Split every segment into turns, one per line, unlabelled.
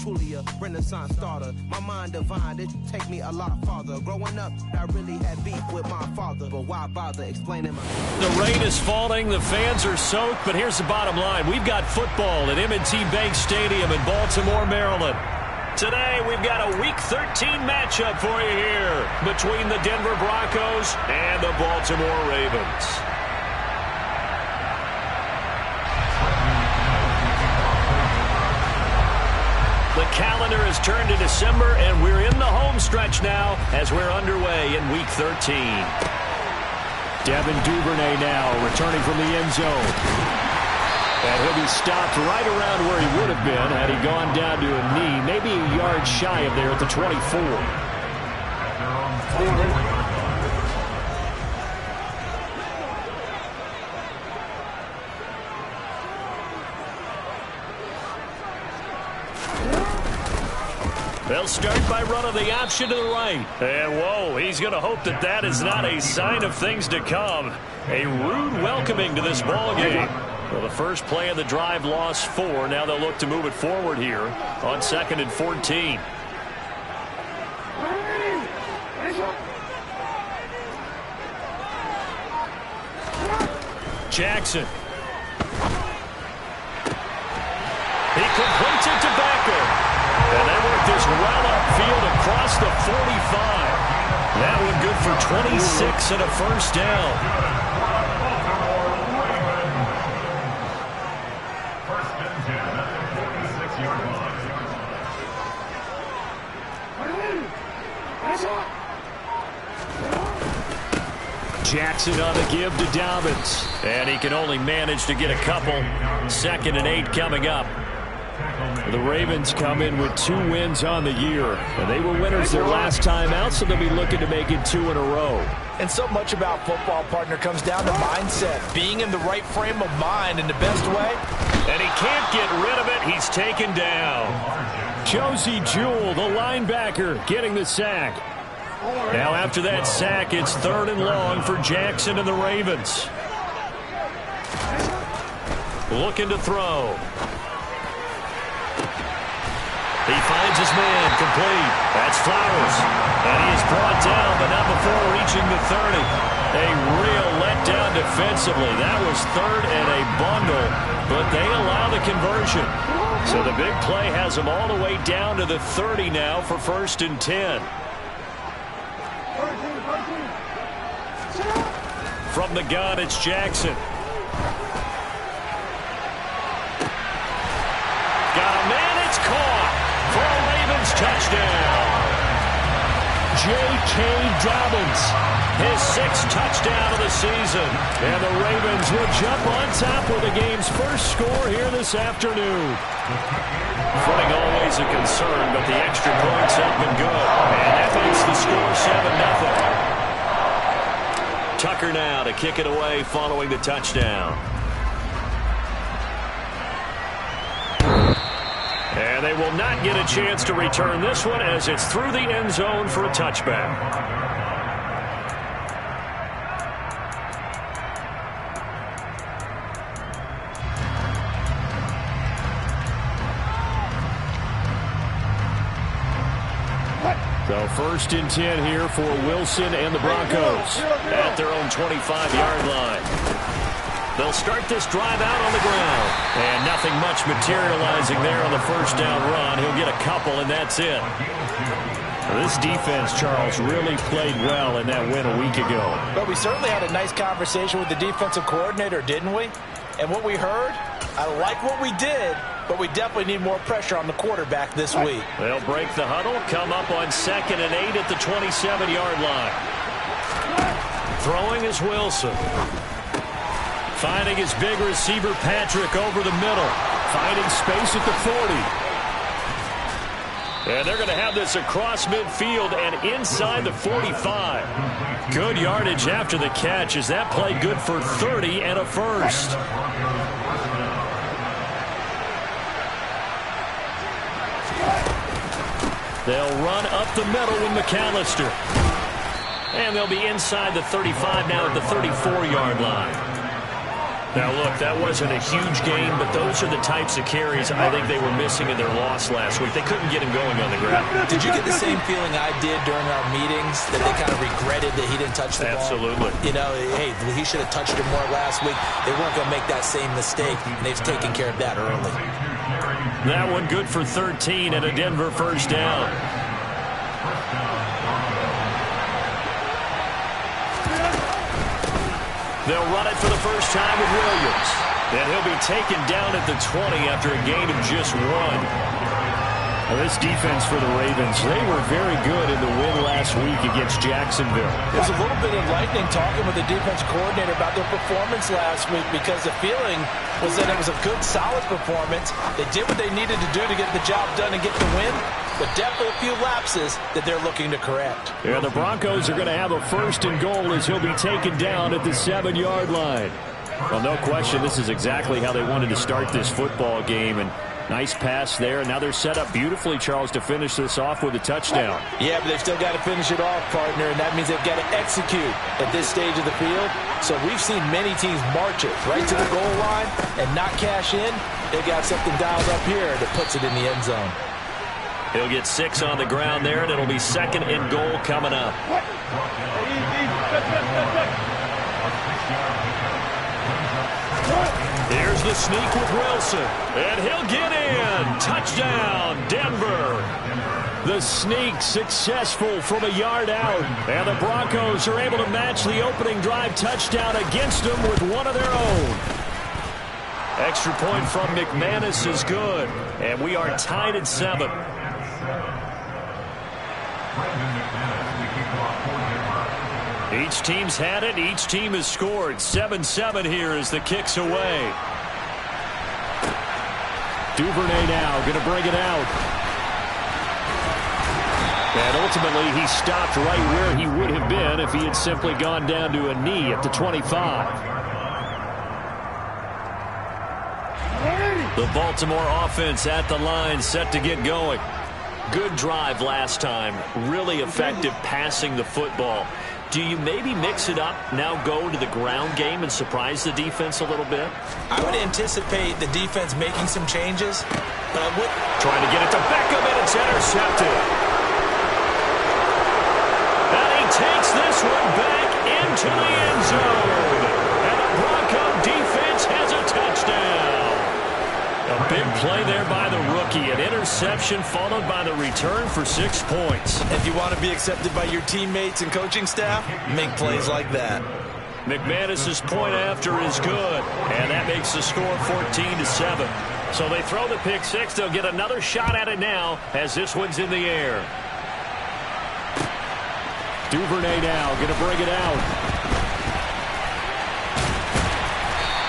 truly a Renaissance starter. My mind divine, it take me a lot farther. Growing up, I really had beef with my father, but why bother explaining my...
The rain is falling, the fans are soaked, but here's the bottom line. We've got football at M&T Bank Stadium in Baltimore, Maryland. Today, we've got a Week 13 matchup for you here between the Denver Broncos and the Baltimore Ravens. The calendar has turned to December, and we're in the home stretch now as we're underway in Week 13. Devin Duvernay now returning from the end zone. And he'll be stopped right around where he would have been had he gone down to a knee, maybe a yard shy of there at the 24. They'll start by running the option to the right. And, whoa, he's going to hope that that is not a sign of things to come. A rude welcoming to this ball game. Well, the first play of the drive lost 4. Now they'll look to move it forward here on 2nd and 14. Jackson. He completes it to Becker. And they work this well upfield across the 45. That one good for 26 and a first down. Jackson on the give to Dobbins. And he can only manage to get a couple. 2nd and 8 coming up. The Ravens come in with 2 wins on the year, and they were winners their last time out, so they'll be looking to make it 2 in a row.
And so much about football, partner, comes down to mindset, being in the right frame of mind in the best way.
And he can't get rid of it. He's taken down. Josie Jewell, the linebacker, getting the sack. Now after that sack, it's 3rd and long for Jackson and the Ravens. Looking to throw. He finds his man complete. That's Flowers. And he is brought down, but not before reaching the 30. A real letdown defensively. That was 3rd and a bundle, but they allow the conversion. So the big play has them all the way down to the 30 now for 1st and 10. From the gun, it's Jackson. Got a man, it's caught. For a Ravens touchdown. J.K. Dobbins, his 6th touchdown of the season. And the Ravens will jump on top with the game's first score here this afternoon. Footing always a concern, but the extra points have been good. And that makes the score 7-0. Tucker now to kick it away following the touchdown. And they will not get a chance to return this one as it's through the end zone for a touchback. So 1st and 10 here for Wilson and the Broncos at their own 25-yard line. They'll start this drive out on the ground. And nothing much materializing there on the first down run. He'll get a couple, and that's it. This defense, Charles, really played well in that win a week ago.
But we certainly had a nice conversation with the defensive coordinator, didn't we? And what we heard, I like what we did, but we definitely need more pressure on the quarterback this week.
They'll break the huddle, come up on 2nd and 8 at the 27-yard line. Throwing is Wilson. Finding his big receiver, Patrick, over the middle. Finding space at the 40. And they're going to have this across midfield and inside the 45. Good yardage after the catch as that play good for 30 and a first. They'll run up the middle with McAllister. And they'll be inside the 35 now at the 34-yard line. Now, look, that wasn't a huge game, but those are the types of carries I think they were missing in their loss last week. They couldn't get him going on the ground.
Did you get the same feeling I did during our meetings, that they kind of regretted that he didn't touch the ball?
Absolutely.
You know, hey, he should have touched it more last week. They weren't going to make that same mistake, and they've taken care of that early.
That one good for 13 and a Denver first down. They'll run it for the first time with Williams. And he'll be taken down at the 20 after a gain of just 1. Well, this defense for the Ravens, they were very good in the win last week against Jacksonville.
There's a little bit enlightening talking with the defense coordinator about their performance last week, because the feeling was that it was a good, solid performance. They did what they needed to do to get the job done and get the win, but definitely a few lapses that they're looking to correct.
Yeah, the Broncos are going to have a first and goal as he'll be taken down at the 7-yard line. Well, no question, this is exactly how they wanted to start this football game, and nice pass there. Now they're set up beautifully, Charles, to finish this off with a touchdown.
Yeah, but they've still got to finish it off, partner, and that means they've got to execute at this stage of the field. So we've seen many teams march it right to the goal line and not cash in. They got something dialed up here that puts it in the end zone.
He'll get 6 on the ground there, and it'll be second and goal coming up. Here's the sneak with Wilson, and he'll get in. Touchdown, Denver. The sneak successful from a yard out, and the Broncos are able to match the opening drive touchdown against them with one of their own. Extra point from McManus is good, and we are tied at 7. Each team's had it. Each team has scored. 7-7 here as the kick's away. Duvernay now going to bring it out. And ultimately he stopped right where he would have been if he had simply gone down to a knee at the 25. The Baltimore offense at the line, set to get going. Good drive last time. Really effective passing the football. Do you maybe mix it up, now go to the ground game and surprise the defense a little bit?
I would anticipate the defense making some changes, but I would...
Trying to get it to Beckham, and it's intercepted. And he takes this one back into the end zone. And the Bronco defense has a touchdown. A big play there by the rookie. An interception followed by the return for 6 points.
If you want to be accepted by your teammates and coaching staff, make plays like that.
McManus's point after is good, and that makes the score 14-7. So they throw the pick 6. They'll get another shot at it now as this one's in the air. Duvernay now going to bring it out.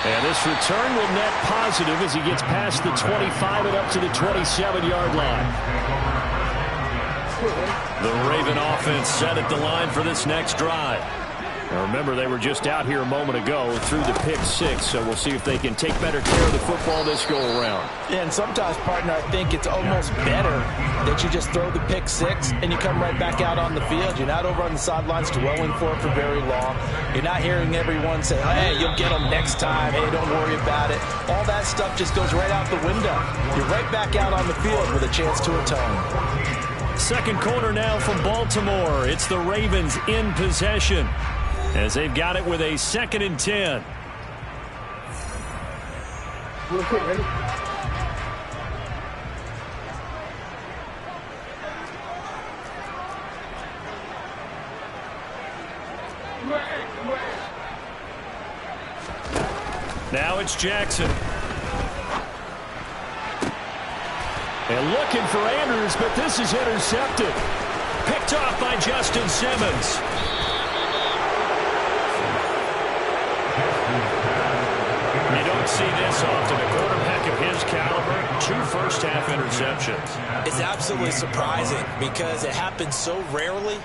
And this return will net positive as he gets past the 25 and up to the 27-yard line. The Raven offense set at the line for this next drive. Now remember, they were just out here a moment ago through the pick 6, so we'll see if they can take better care of the football this go-around.
Yeah, and sometimes, partner, I think it's almost better that you just throw the pick 6 and you come right back out on the field. You're not over on the sidelines dwelling for it for very long. You're not hearing everyone say, hey, you'll get them next time. Hey, don't worry about it. All that stuff just goes right out the window. You're right back out on the field with a chance to atone.
Second corner now from Baltimore. It's the Ravens in possession, as they've got it with a 2nd and 10.
Ready?
Now it's Jackson. And looking for Andrews, but this is intercepted. Picked off by Justin Simmons. You don't see this often. A quarterback of his caliber, 2 first-half interceptions.
It's absolutely surprising because it happens so rarely.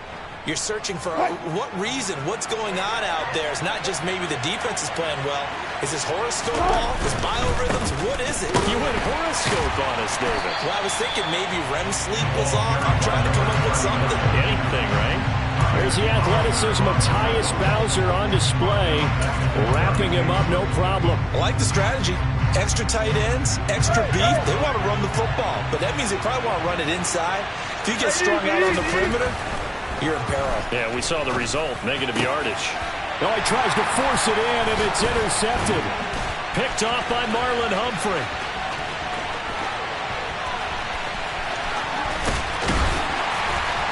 You're searching for what reason, what's going on out there. It's not just maybe the defense is playing well. Is this horoscope ball? Is biorhythms? What is it?
You went horoscope on us, David.
Well, I was thinking maybe REM sleep was off. I'm trying to come up with something.
Anything, right? There's the athleticism of Tyus Bowser on display. Wrapping him up, no problem.
I like the strategy. Extra tight ends, extra beef. They want to run the football, but that means they probably want to run it inside. If you get strung out on the perimeter, you're in peril.
Yeah, we saw the result. Negative yardage. Oh, he tries to force it in, and it's intercepted. Picked off by Marlon Humphrey.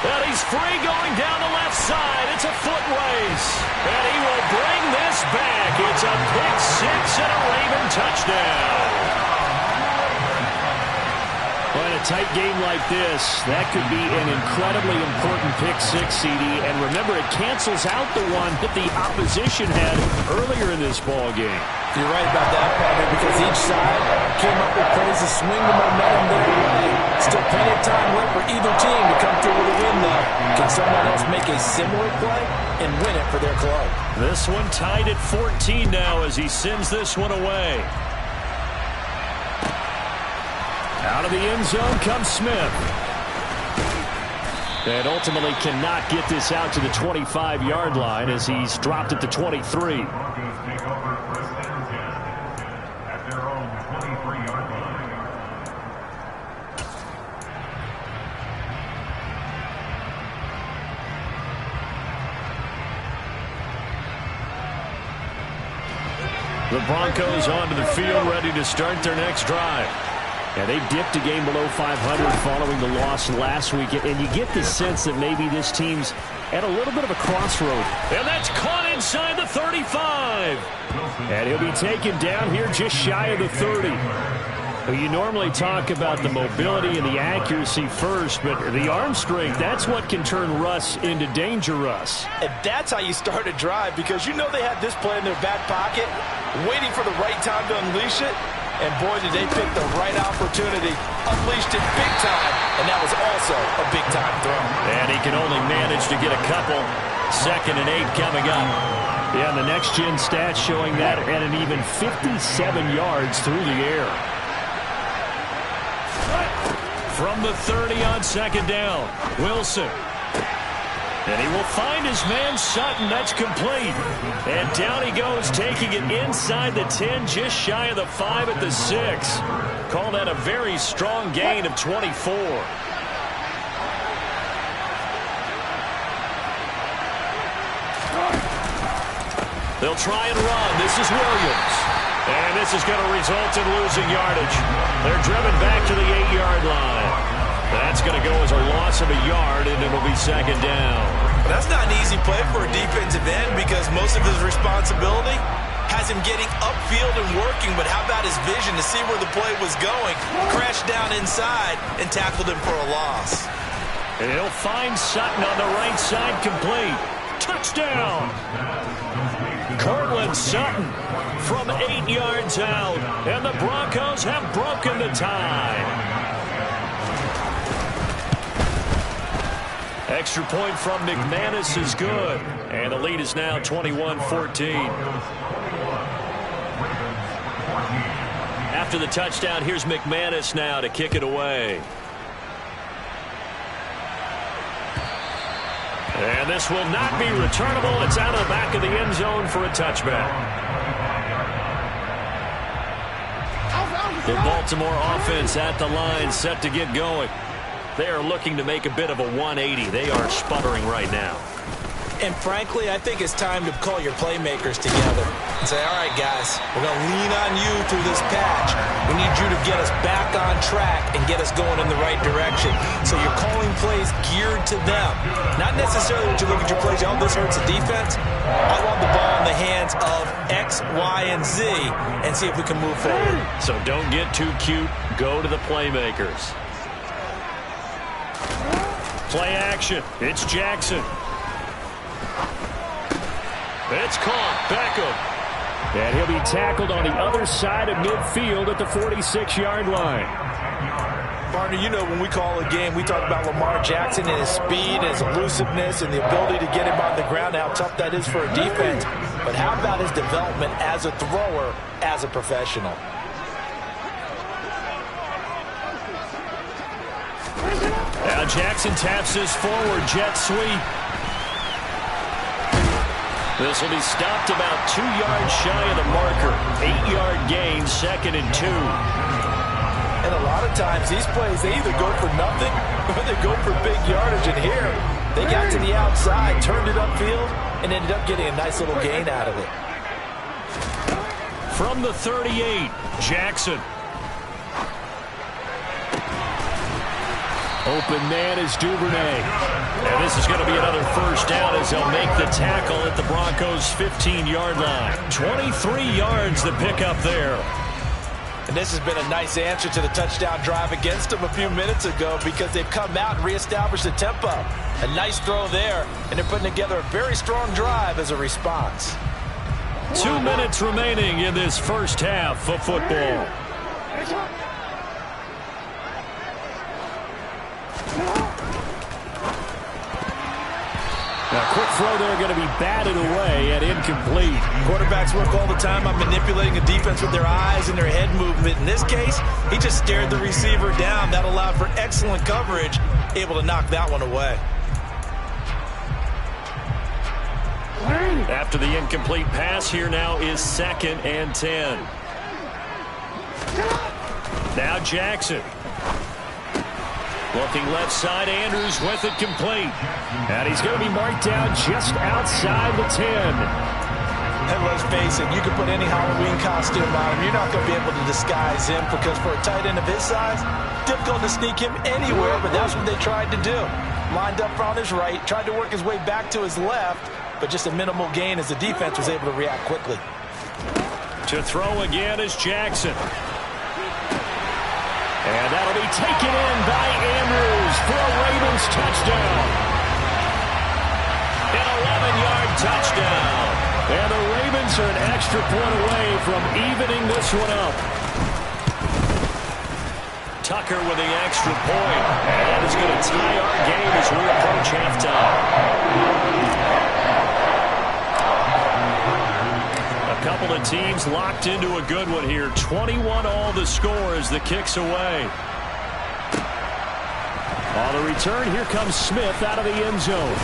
And he's free going down the left side. It's a foot race. And he will bring this back. It's a pick six and a Raven touchdown. Well, in a tight game like this, that could be an incredibly important pick six, CD. And remember, it cancels out the one that the opposition had earlier in this ball game.
You're right about that, partner, because each side came up with plays to swing the momentum their way. Still plenty of time left for either team to come through with a win, though. Can someone else make a similar play and win it for their club?
This one tied at 14 now as he sends this one away. Out of the end zone comes Smith. And ultimately cannot get this out to the 25-yard line as he's dropped at the 23. The Broncos onto the field, ready to start their next drive. Yeah, they dipped a game below 500 following the loss last week, and you get the sense that maybe this team's at a little bit of a crossroad. And that's caught inside the 35. And he'll be taken down here just shy of the 30. Well, you normally talk about the mobility and the accuracy first, but the arm strength, that's what can turn Russ into danger Russ.
And that's how you start a drive, because you know they had this play in their back pocket, waiting for the right time to unleash it. And boy, did they pick the right opportunity. Unleashed it big time, and that was also a big-time throw.
And he can only manage to get a couple. 2nd and 8 coming up. Yeah, and the next-gen stats showing that at an even 57 yards through the air. From the 30 on 2nd down, Wilson. And he will find his man Sutton. That's complete. And down he goes, taking it inside the 10, just shy of the 5 at the 6. Call that a very strong gain of 24. They'll try and run. This is Williams. And this is going to result in losing yardage. They're driven back to the 8-yard line. That's going to go as a loss of a yard, and it'll be 2nd down.
That's not an easy play for a defensive end, because most of his responsibility has him getting upfield and working, but how about his vision to see where the play was going? Crashed down inside and tackled him for a loss.
And he'll find Sutton on the right side, complete. Touchdown! Cortland Sutton from 8 yards out, and the Broncos have broken the tie. Extra point from McManus is good. And the lead is now 21-14. After the touchdown, here's McManus now to kick it away. And this will not be returnable. It's out of the back of the end zone for a touchback. The Baltimore offense at the line, set to get going. They are looking to make a bit of a 180. They are sputtering right now.
And frankly, I think it's time to call your playmakers together and say, all right, guys, we're going to lean on you through this patch. We need you to get us back on track and get us going in the right direction. So you're calling plays geared to them. Not necessarily that you look at your plays, oh, this hurts the defense. I want the ball in the hands of X, Y, and Z and see if we can move forward.
So don't get too cute. Go to the playmakers. Play action. It's Jackson. It's caught. Beckham. And he'll be tackled on the other side of midfield at the 46-yard line.
Partner, you know when we call a game, we talk about Lamar Jackson and his speed, his elusiveness, and the ability to get him on the ground, how tough that is for a defense. But how about his development as a thrower, as a professional?
Now Jackson taps this forward jet sweep. This will be stopped about 2 yards shy of the marker. 8-yard gain, 2nd and 2.
And a lot of times these plays, they either go for nothing or they go for big yardage. And here, they got to the outside, turned it upfield, and ended up getting a nice little gain out of it.
From the 38, Jackson. Open man is Duvernay. And this is going to be another first down as they'll make the tackle at the Broncos' 15-yard line. 23 yards to pick up there.
And this has been a nice answer to the touchdown drive against them a few minutes ago because they've come out and reestablished the tempo. A nice throw there, and they're putting together a very strong drive as a response.
2 minutes remaining in this first half of football. Now, quick throw there going to be batted away and incomplete.
Quarterbacks work all the time on manipulating a defense with their eyes and their head movement. In this case, he just stared the receiver down. That allowed for excellent coverage, able to knock that one away.
After the incomplete pass, here now is 2nd and 10. Now Jackson. Looking left side, Andrews with it complete. And he's going to be marked down just outside the 10.
And let's face it, you can put any Halloween costume on him. You're not going to be able to disguise him because for a tight end of his size, difficult to sneak him anywhere, but that's what they tried to do. Lined up on his right, tried to work his way back to his left, but just a minimal gain as the defense was able to react quickly.
To throw again is Jackson. And that'll be taken in by Andrews for a Ravens touchdown. An 11-yard touchdown. And the Ravens are an extra point away from evening this one up. Tucker with the extra point. And that is going to tie our game as we approach halftime. A couple of teams locked into a good one here. 21 all the score as the kick's away. On the return, here comes Smith out of the end zone.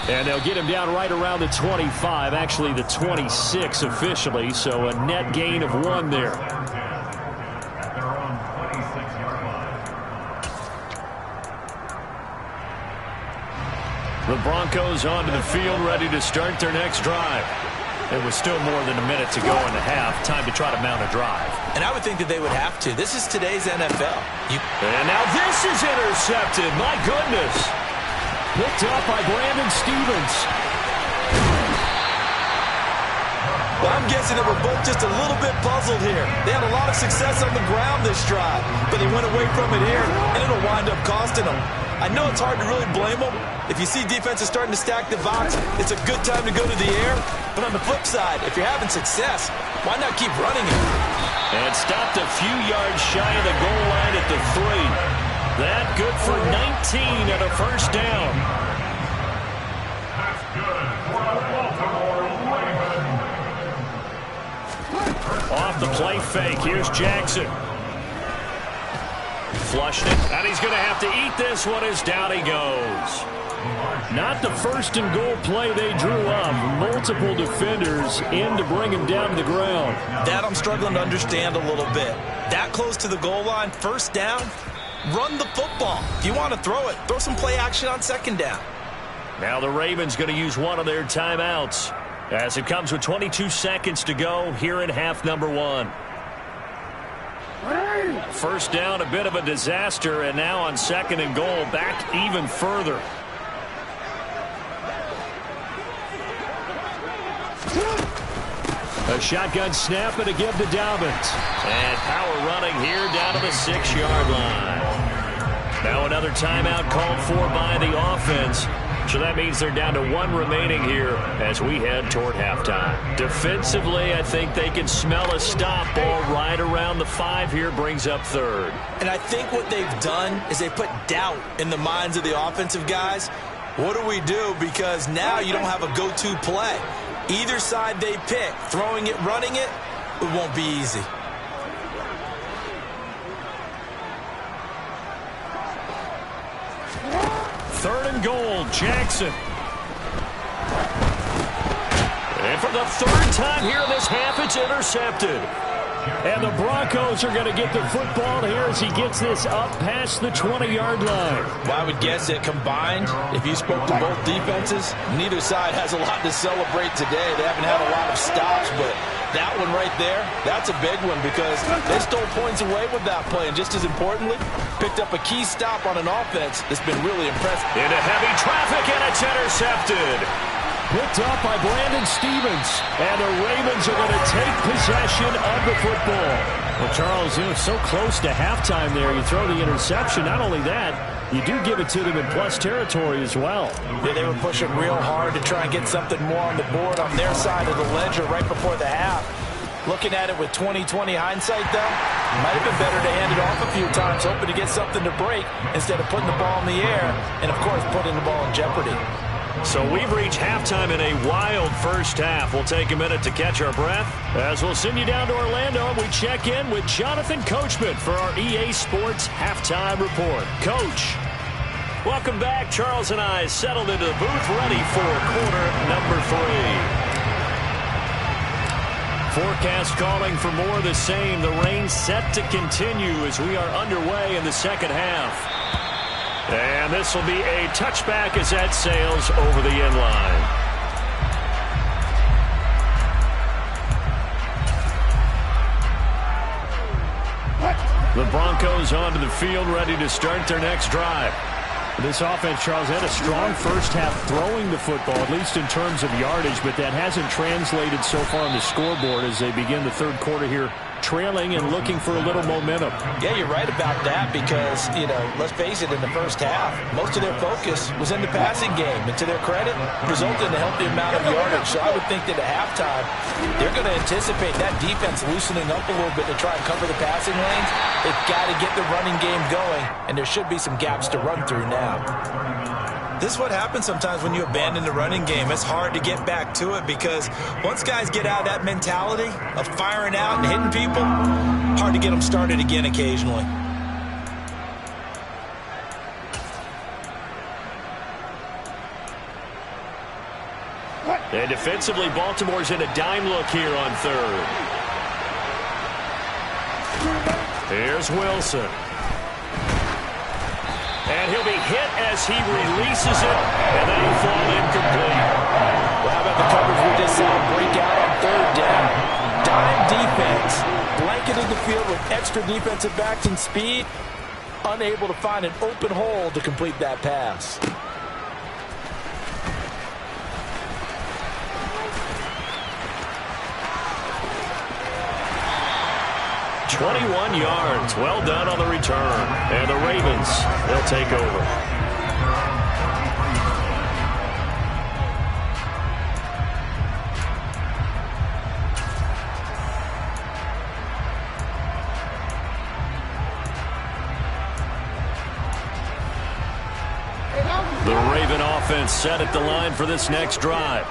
And they'll get him down right around the 25, actually the 26 officially, so a net gain of 1 there. The Broncos onto the field, ready to start their next drive. It was still more than a minute to go in the half. Time to try to mount a drive.
And I would think that they would have to. This is today's NFL.
And now this is intercepted. My goodness. Picked up by Brandon Stevens.
Well, I'm guessing they were both just a little bit puzzled here. They had a lot of success on the ground this drive, but they went away from it here, and it'll wind up costing them. I know it's hard to really blame them. If you see defenses starting to stack the box, it's a good time to go to the air. But on the flip side, if you're having success, why not keep running it?
And stopped a few yards shy of the goal line at the 3. That good for 19 and a first down. Off the play fake. Here's Jackson. Flushed it, and he's going to have to eat this one as down he goes. Not the first and goal play they drew up. Multiple defenders in to bring him down to the ground.
That I'm struggling to understand a little bit. That close to the goal line, first down, run the football. If you want to throw it, throw some play action on second down.
Now the Ravens going to use one of their timeouts as it comes with 22 seconds to go here in half number 1. First down, a bit of a disaster, and now on second and goal, back even further. A shotgun snap and a give to Dobbins. And power running here down to the 6-yard line. Now another timeout called for by the offense. So that means they're down to 1 remaining here as we head toward halftime. Defensively, I think they can smell a stop. Ball right around the 5 here, brings up 3rd.
And I think what they've done is they put doubt in the minds of the offensive guys. What do we do? Because now you don't have a go-to play. Either side they pick, throwing it, running it, it won't be easy.
Third and goal, Jackson. And for the 3rd time here in this half, it's intercepted. And the Broncos are going to get the football here as he gets this up past the 20-yard line.
Well, I would guess that combined, if you spoke to both defenses, neither side has a lot to celebrate today. They haven't had a lot of stops, but that one right there, that's a big one because they stole points away with that play. And just as importantly, picked up a key stop on an offense that's been really impressive.
Into heavy traffic, and it's intercepted.
Picked up by Brandon Stevens.
And the Ravens are going to take possession of the football.
Well, Charles, so close to halftime there. You throw the interception. Not only that, you do give it to them in plus territory as well.
Yeah, they were pushing real hard to try and get something more on the board on their side of the ledger right before the half. Looking at it with 20/20 hindsight, though, might have been better to hand it off a few times, hoping to get something to break instead of putting the ball in the air and, of course, putting the ball in jeopardy.
So we've reached halftime in a wild first half. We'll take a minute to catch our breath as we'll send you down to Orlando and we check in with Jonathan Coachman for our EA Sports Halftime Report. Coach, welcome back. Charles and I settled into the booth ready for quarter number 3. Forecast calling for more of the same. The rain set to continue as we are underway in the second half. And this will be a touchback as that sails over the end line. The Broncos onto the field, ready to start their next drive.
This offense, Charles, had a strong first half throwing the football, at least in terms of yardage, but that hasn't translated so far on the scoreboard as they begin the third quarter here, trailing and looking for a little momentum.
Yeah, you're right about that because, let's face it, in the first half, most of their focus was in the passing game. And to their credit, resulted in a healthy amount of yardage. So I would think that at halftime, they're going to anticipate that defense loosening up a little bit to try and cover the passing lanes. They've got to get the running game going, and there should be some gaps to run through now. This is what happens sometimes when you abandon the running game. It's hard to get back to it because once guys get out of that mentality of firing out and hitting people, hard to get them started again occasionally.
And defensively, Baltimore's in a dime look here on third. Here's Wilson. And he'll be hit as he releases it, and that'll fall incomplete.
Well, how about the coverage we just saw break out on third down? Dime defense, blanketed the field with extra defensive backs and speed, unable to find an open hole to complete that pass.
"21 yards. Well done on the return. And the Ravens, they'll take over. The Raven offense set at the line for this next drive.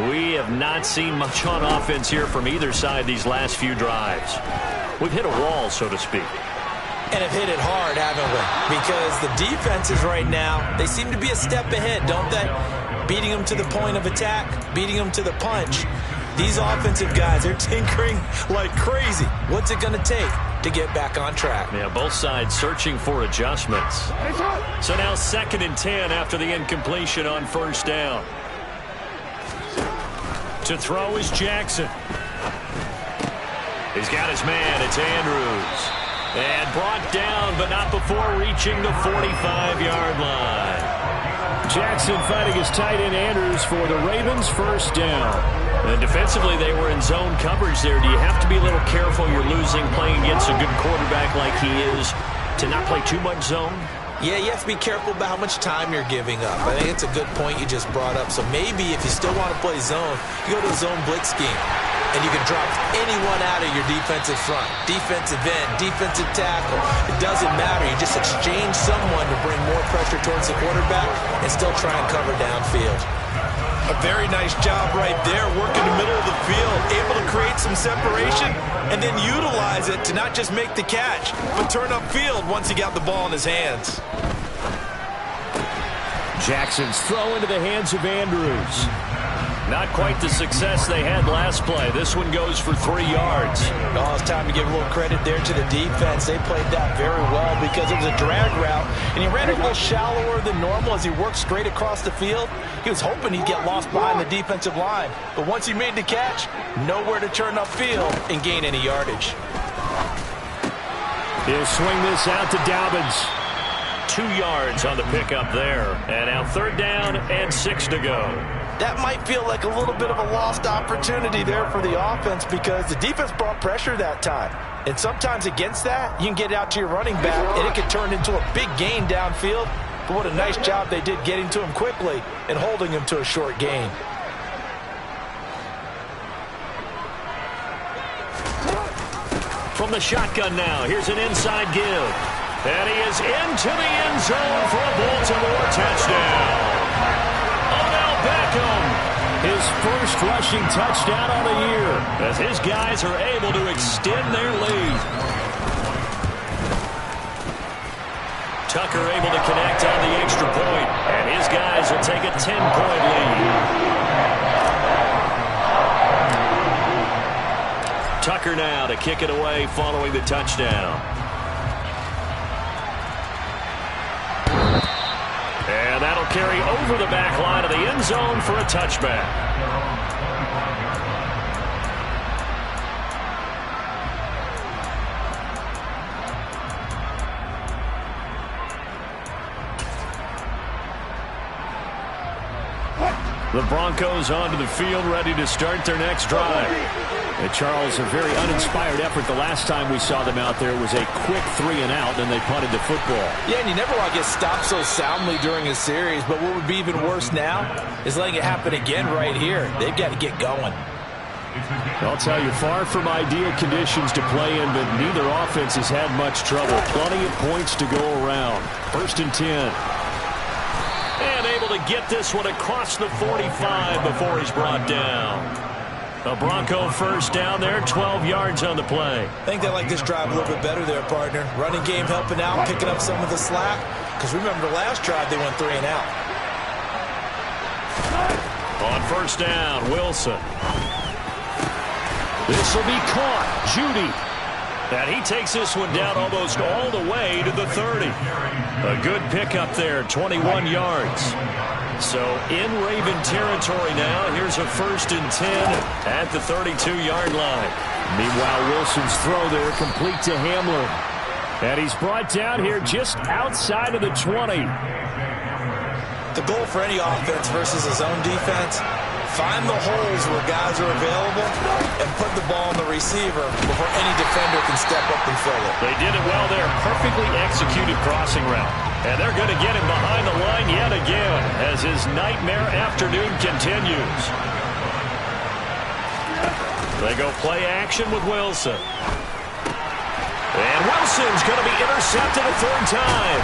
We have not seen much on offense here from either side these last few drives. We've hit a wall, so to speak.
And have hit it hard, haven't we? Because the defenses right now, they seem to be a step ahead, don't they? Beating them to the point of attack, beating them to the punch. These offensive guys, they're tinkering like crazy. What's it going to take to get back on track?
Yeah, both sides searching for adjustments. So now 2nd and 10 after the incompletion on first down. To throw is Jackson. He's got his man. It's Andrews. And brought down, but not before reaching the 45-yard line.
Jackson fighting his tight end Andrews for the Ravens' first down.
And defensively, they were in zone coverage there. Do you have to be a little careful? You're losing playing against a good quarterback like he is to not play too much zone?
Yeah, you have to be careful about how much time you're giving up. I think it's a good point you just brought up. So maybe if you still want to play zone, you go to a zone blitz scheme. And you can drop anyone out of your defensive front. Defensive end, defensive tackle. It doesn't matter. You just exchange someone to bring more pressure towards the quarterback and still try and cover downfield.
A very nice job right there, working the middle of the field, able to create some separation and then utilize it to not just make the catch, but turn upfield once he got the ball in his hands.
Jackson's throw into the hands of Andrews.
Not quite the success they had last play. This one goes for 3 yards.
Oh, it's time to give a little credit there to the defense. They played that very well because it was a drag route, and he ran it a little shallower than normal as he worked straight across the field. He was hoping he'd get lost behind the defensive line, but once he made the catch, nowhere to turn upfield and gain any yardage.
He'll swing this out to Dobbins.
2 yards on the pickup there. And now 3rd down and 6 to go.
That might feel like a little bit of a lost opportunity there for the offense because the defense brought pressure that time. And sometimes against that, you can get out to your running back, and it can turn into a big gain downfield. But what a nice job they did getting to him quickly and holding him to a short gain.
From the shotgun now, here's an inside give. And he is into the end zone for a Baltimore touchdown.
Beckham, his first rushing touchdown on the year,
as his guys are able to extend their lead. Tucker able to connect on the extra point, and his guys will take a 10-point lead. Tucker now to kick it away following the touchdown. And that'll carry over the back line of the end zone for a touchback. The Broncos onto the field, ready to start their next drive.
And Charles, a very uninspired effort. The last time we saw them out there was a quick 3 and out, and they punted the football.
Yeah, and you never want to get stopped so soundly during a series, but what would be even worse now is letting it happen again right here. They've got to get going.
I'll tell you, far from ideal conditions to play in, but neither offense has had much trouble. Plenty of points to go around. 1st and 10.
And able to get this one across the 45 before he's brought down. A Bronco first down there, 12 yards on the play.
I think they like this drive a little bit better there, partner. Running game helping out, picking up some of the slack. Because remember, the last drive they went 3 and out.
On 1st down, Wilson.
This will be caught. Judy.
And he takes this one down almost all the way to the 30. A good pickup there, 21 yards. So in Raven territory now. Here's a 1st and 10 at the 32-yard line.
Meanwhile, Wilson's throw there complete to Hamler. And he's brought down here just outside of the 20.
The goal for any offense versus a zone defense, find the holes where guys are available and put the ball on the receiver before any defender can step up and fill it.
They did it well there. Perfectly executed crossing route. And they're going to get him behind the line yet again as his nightmare afternoon continues. They go play action with Wilson. And Wilson's going to be intercepted a 3rd time.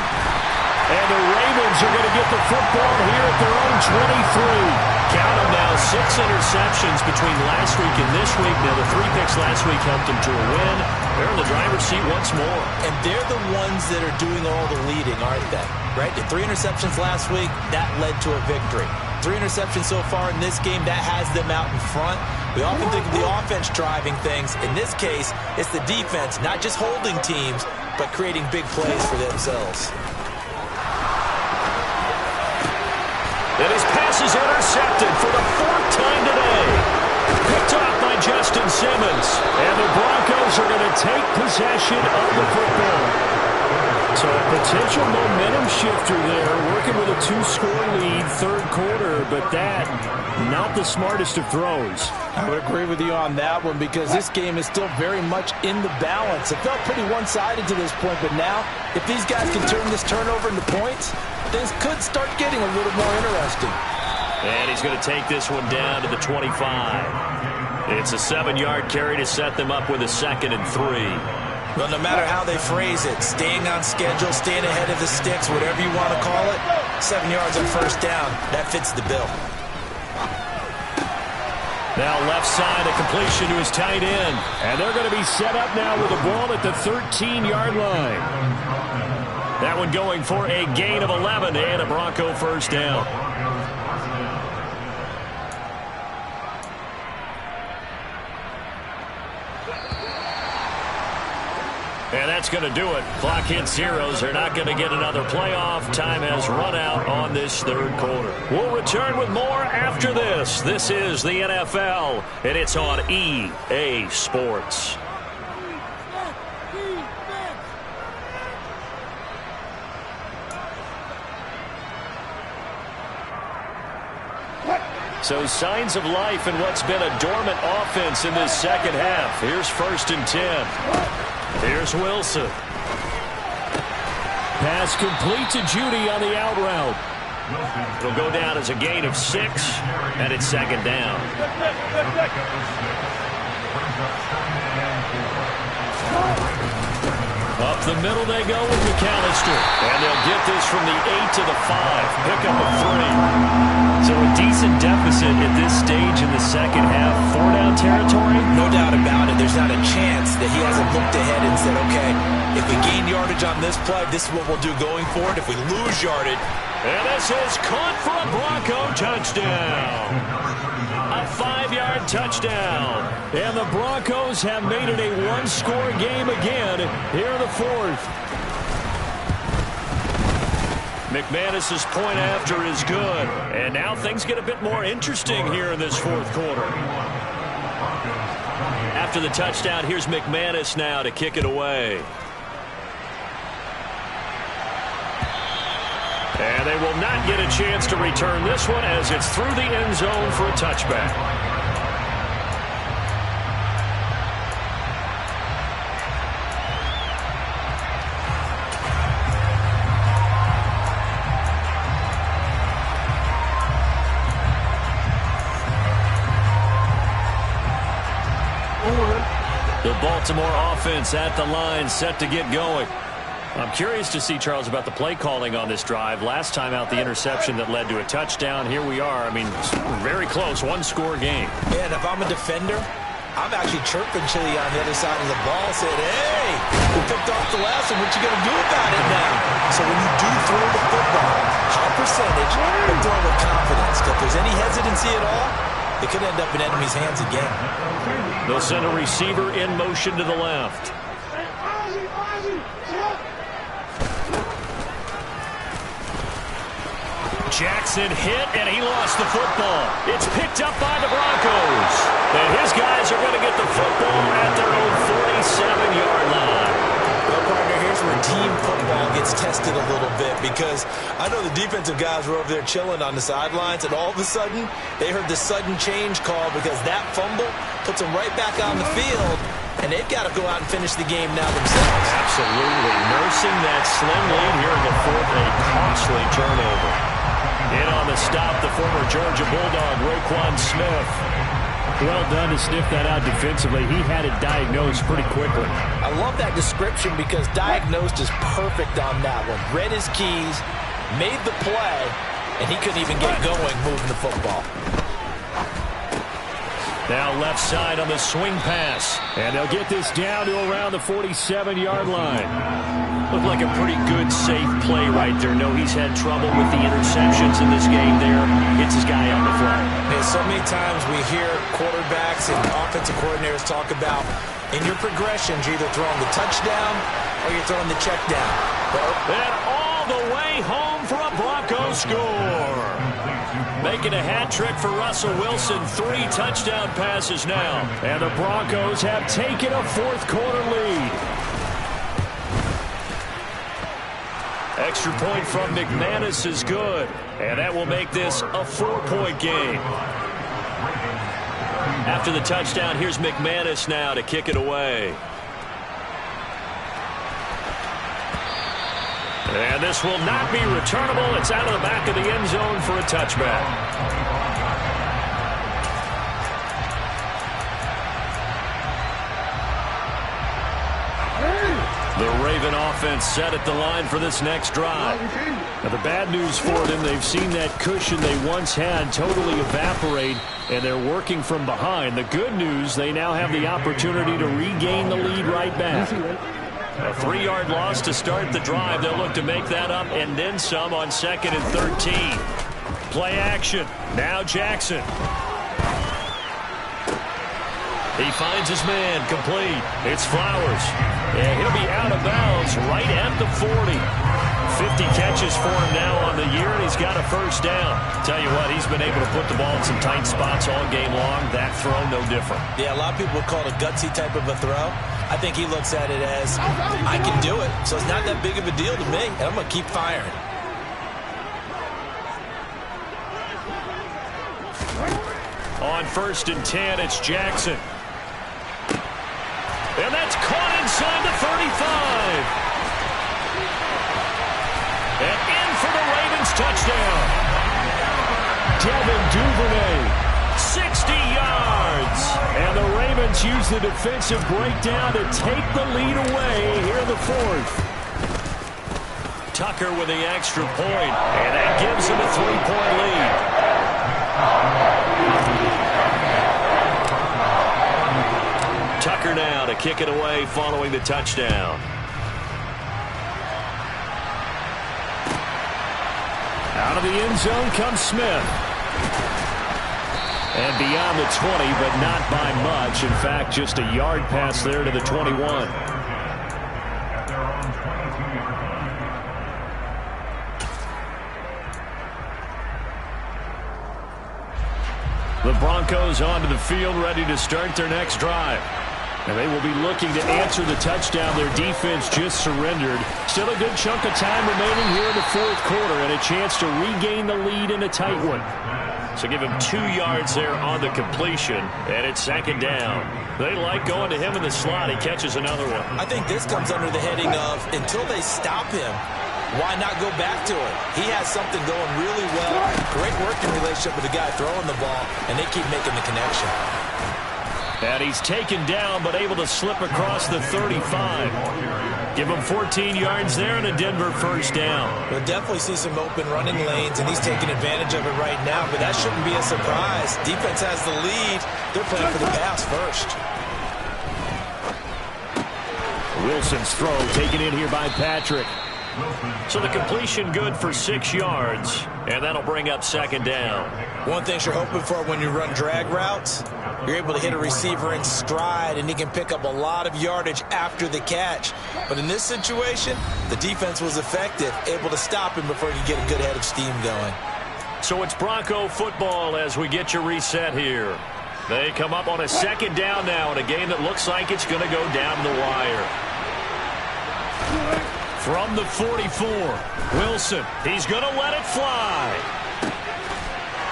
And the Ravens are going to get the football here at their own 23.
Count them now, 6 interceptions between last week and this week. Now, the 3 picks last week helped them to a win. They're in the driver's seat once more.
And they're the ones that are doing all the leading, aren't they? Right? The 3 interceptions last week, that led to a victory. 3 interceptions so far in this game, that has them out in front. We often think of the offense driving things. In this case, it's the defense, not just holding teams, but creating big plays for themselves.
And his pass is intercepted for the 4th time today. Picked off by Justin Simmons.
And the Broncos are going to take possession of the football. So a potential momentum shifter there, working with a 2-score lead, third quarter, but that, not the smartest of throws.
I would agree with you on that one because this game is still very much in the balance. It felt pretty one-sided to this point, but now, if these guys can turn this turnover into points, things could start getting a little more interesting.
And he's going to take this one down to the 25. It's a 7-yard carry to set them up with a 2nd and 3.
Well, no matter how they phrase it, staying on schedule, staying ahead of the sticks, whatever you want to call it, 7 yards on first down, that fits the bill.
Now left side, a completion to his tight end.
And they're going to be set up now with the ball at the 13-yard line.
That one going for a gain of 11 and a Bronco first down. And that's going to do it. Clock hits zeros. They're not going to get another playoff. Time has run out on this third quarter. We'll return with more after this. This is the NFL, and it's on EA Sports. So signs of life in what's been a dormant offense in this second half. Here's 1st and 10. Here's Wilson.
Pass complete to Judy on the out route.
It'll go down as a gain of 6, and it's 2nd down. Up the middle they go with McAllister. And they'll get this from the 8 to the 5. Pick up a 3. So a decent deficit at this stage in the second half. 4-down territory?
No doubt about it. There's not a chance that he hasn't looked ahead and said, okay, if we gain yardage on this play, this is what we'll do going forward. If we lose yardage.
And this is caught for a Bronco touchdown. A 5-yard touchdown.
And the Broncos have made it a 1-score game again here in the 4th.
McManus's point after is good. And now things get a bit more interesting here in this 4th quarter. After the touchdown, here's McManus now to kick it away. And they will not get a chance to return this one as it's through the end zone for a touchback. The Baltimore offense at the line, set to get going. I'm curious to see, Charles, about the play calling on this drive. Last time out, the interception that led to a touchdown. Here we are. I mean, very close, 1-score game.
And if I'm a defender, I'm actually chirping Chili on the other side of the ball, saying, hey, we picked off the last one. What you going to do about it now? So when you do throw the football, high percentage, but throw with confidence. If there's any hesitancy at all, it could end up in enemy's hands again.
They'll send a receiver in motion to the left. Jackson hit, and he lost the football. It's picked up by the Broncos. And his guys are going to get the football at their own 47-yard line.
Well, partner, here's where team football gets tested a little bit because I know the defensive guys were over there chilling on the sidelines, and all of a sudden, they heard the sudden change call because that fumble puts them right back on the field, and they've got to go out and finish the game now themselves.
Absolutely. Nursing that slim lead here in the 4th, a costly turnover. In on the stop, the former Georgia Bulldog, Roquan Smith.
Well done to sniff that out defensively. He had it diagnosed pretty quickly.
I love that description because diagnosed is perfect on that one. Read his keys, made the play, and he couldn't even get going moving the football.
Now left side on the swing pass.
And they'll get this down to around the 47-yard line.
Looked like a pretty good, safe play right there. No, he's had trouble with the interceptions in this game there. Gets his guy on the fly.
And so many times we hear quarterbacks and offensive coordinators talk about in your progressions, you're either throwing the touchdown or you're throwing the check down.
And all the way home for a Bronco score. Making a hat trick for Russell Wilson. 3 touchdown passes now.
And the Broncos have taken a 4th quarter lead.
Extra point from McManus is good, and that will make this a 4-point game. After the touchdown, here's McManus now to kick it away. And this will not be returnable. It's out of the back of the end zone for a touchback. The Raven offense set at the line for this next drive.
Now, the bad news for them, they've seen that cushion they once had totally evaporate, and they're working from behind. The good news, they now have the opportunity to regain the lead right back.
A 3-yard loss to start the drive. They'll look to make that up and then some on 2nd and 13. Play action. Now Jackson. He finds his man, complete. It's Flowers. And he'll be out of bounds right at the 40. 50 catches for him now on the year, and he's got a first down. Tell you what, he's been able to put the ball in some tight spots all game long. That throw, no different.
Yeah, a lot of people would call it a gutsy type of a throw. I think he looks at it as, I can do it, so it's not that big of a deal to me, and I'm going to keep firing.
On 1st and 10, it's Jackson. And that's caught inside the 35. And in for the Ravens touchdown.
Devin Duvernay.
60 yards.
And the Ravens use the defensive breakdown to take the lead away here in the 4th.
Tucker with the extra point, and that gives him a 3-point lead. Tucker now to kick it away following the touchdown.
Out of the end zone comes Smith. And beyond the 20, but not by much. In fact, just a yard pass there to the 21. The Broncos onto the field, ready to start their next drive. And they will be looking to answer the touchdown their defense just surrendered. Still a good chunk of time remaining here in the 4th quarter, and a chance to regain the lead in a tight one.
So give him 2 yards there on the completion, and it's 2nd down. They like going to him in the slot. He catches another one.
I think this comes under the heading of, until they stop him, why not go back to it? He has something going really well. Great working relationship with the guy throwing the ball, and they keep making the connection.
And he's taken down, but able to slip across the 35. Give him 14 yards there and a Denver first down.
We'll definitely see some open running lanes, and he's taking advantage of it right now, but that shouldn't be a surprise. Defense has the lead. They're playing for the pass first.
Wilson's throw taken in here by Patrick.
So the completion good for 6 yards, and that'll bring up 2nd down.
One thing you're hoping for when you run drag routes, you're able to hit a receiver in stride, and he can pick up a lot of yardage after the catch. But in this situation, the defense was effective, able to stop him before he could get a good head of steam going.
So it's Bronco football as we get you reset here. They come up on a 2nd down now in a game that looks like it's going to go down the wire. From the 44, Wilson, he's going to let it fly.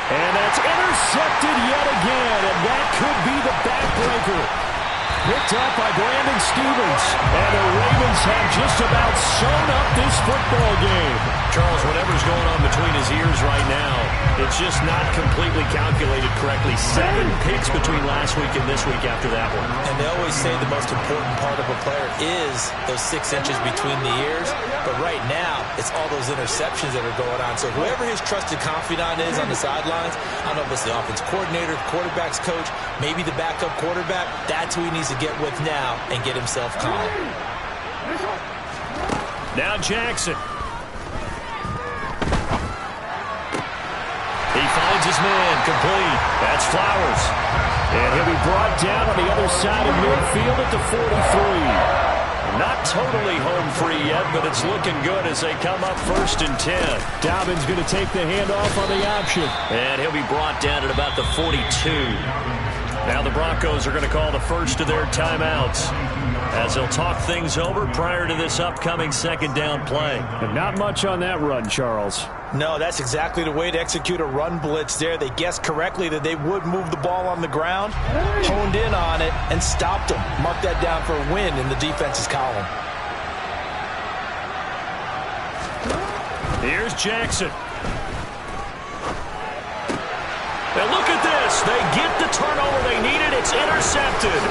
And that's intercepted yet again, and that could be the backbreaker. Picked up by Brandon Stevens, and the Ravens have just about sewn up this football game.
Charles, whatever's going on between his ears right now, it's just not completely calculated correctly. 7 picks between last week and this week after that one.
And they always say the most important part of a player is those 6 inches between the ears. But right now, it's all those interceptions that are going on. So whoever his trusted confidant is on the sidelines, I don't know if it's the offense coordinator, quarterback's coach, maybe the backup quarterback, that's who he needs to get with now and get himself calm.
Now Jackson. He finds his man, complete. That's Flowers.
And he'll be brought down on the other side of midfield at the 43.
Not totally home free yet, but it's looking good as they come up 1st and 10.
Dobbins going to take the handoff on the option.
And he'll be brought down at about the 42. Now the Broncos are going to call the first of their timeouts. as he'll talk things over prior to this upcoming second down play.
And not much on that run, Charles.
No, that's exactly the way to execute a run blitz there. They guessed correctly that they would move the ball on the ground, honed in on it, and stopped them. Mark that down for a win in the defense's column.
Here's Jackson. And look at this. They get the turnover they needed. It's intercepted.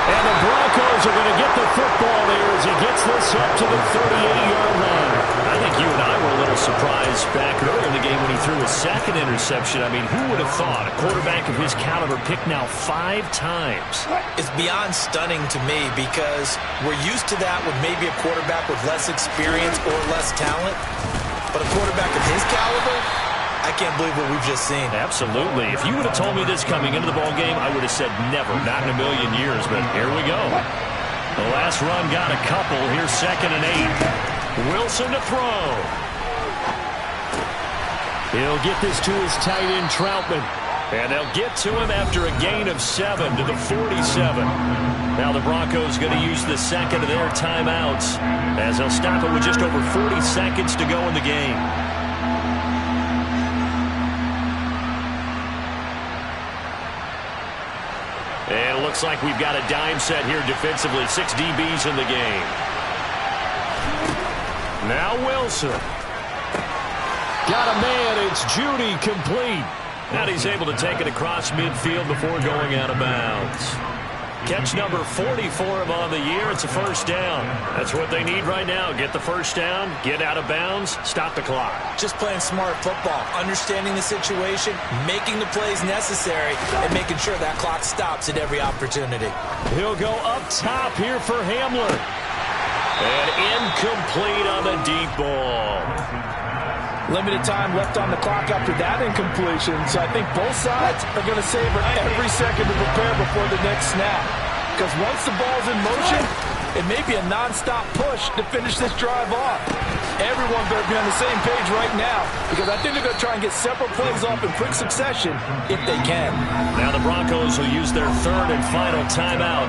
And the Broncos are going to get the football there as he gets this up to the 38-yard line.
I think you and I were a little surprised back earlier in the game when he threw his second interception. I mean, who would have thought a quarterback of his caliber picked now 5 times?
It's beyond stunning to me because we're used to that with maybe a quarterback with less experience or less talent. But a quarterback of his caliber, I can't believe what we've just seen.
Absolutely. If you would have told me this coming into the ball game, I would have said never, not in a million years. But here we go. The last run got a couple. Here's 2nd and 8. Wilson to throw.
He'll get this to his tight end, Troutman.
And they'll get to him after a gain of 7 to the 47. Now the Broncos going to use the second of their timeouts as they'll stop it with just over 40 seconds to go in the game. And it looks like we've got a dime set here defensively. 6 DBs in the game. Now Wilson.
Got a man. It's Judy, complete.
And he's able to take it across midfield before going out of bounds. Catch number 40 for him on the year. It's a first down. That's what they need right now. Get the first down, get out of bounds, stop the clock.
Just playing smart football, understanding the situation, making the plays necessary, and making sure that clock stops at every opportunity.
He'll go up top here for Hamler.
And incomplete on the deep ball.
Limited time left on the clock after that incompletion, so I think both sides are going to savor every second to prepare before the next snap. Because once the ball's in motion, it may be a nonstop push to finish this drive off. Everyone better be on the same page right now, because I think they're going to try and get several plays off in quick succession if they can.
Now the Broncos will use their 3rd and final timeout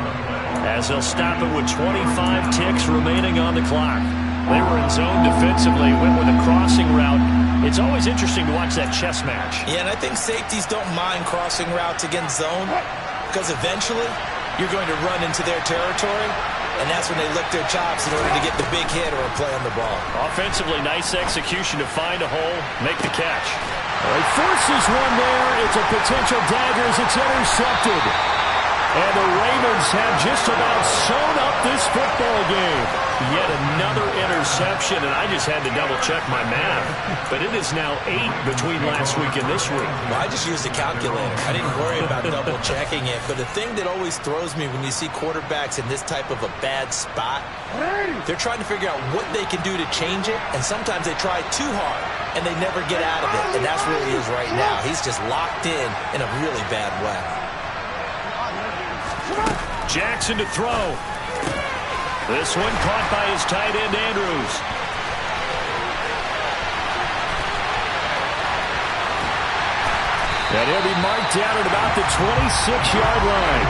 as they'll stop it with 25 ticks remaining on the clock. They were in zone defensively, went with a crossing route. It's always interesting to watch that chess match.
Yeah, and I think safeties don't mind crossing routes against zone because eventually you're going to run into their territory, and that's when they lick their chops in order to get the big hit or a play on the ball.
Offensively, nice execution to find a hole, make the catch.
He forces one there. It's a potential dagger as it's intercepted. And the Ravens have just about sewn up this football game.
Yet another interception, and I just had to double-check my math. But it is now 8 between last week and this week.
Well, I just used a calculator. I didn't worry about double-checking it. But the thing that always throws me when you see quarterbacks in this type of a bad spot, they're trying to figure out what they can do to change it, and sometimes they try too hard, and they never get out of it. And that's where he is right now. He's just locked in a really bad way.
Jackson to throw. This one caught by his tight end, Andrews.
And he'll be marked down at about the 26-yard line.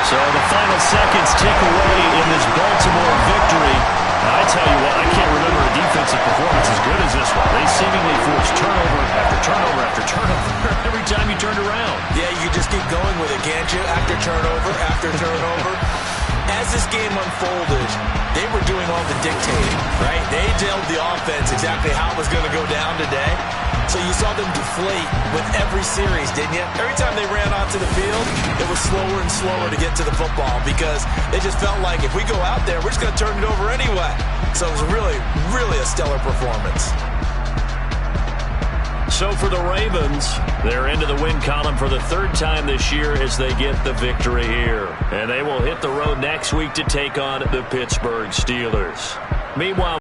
So the final seconds tick away in this Baltimore victory. I tell you what, I can't remember a defensive performance as good as this one. They seemingly forced turnover after turnover after turnover every time you turned around.
Yeah, you just keep going with it, can't you? After turnover. As this game unfolded, they were doing all the dictating, right? They told the offense exactly how it was going to go down today. So you saw them deflate with every series, didn't you? Every time they ran onto the field, it was slower and slower to get to the football because it just felt like if we go out there, we're just going to turn it over anyway. So it was really, really a stellar performance.
So for the Ravens, they're into the win column for the 3rd time this year as they get the victory here. And they will hit the road next week to take on the Pittsburgh Steelers. Meanwhile,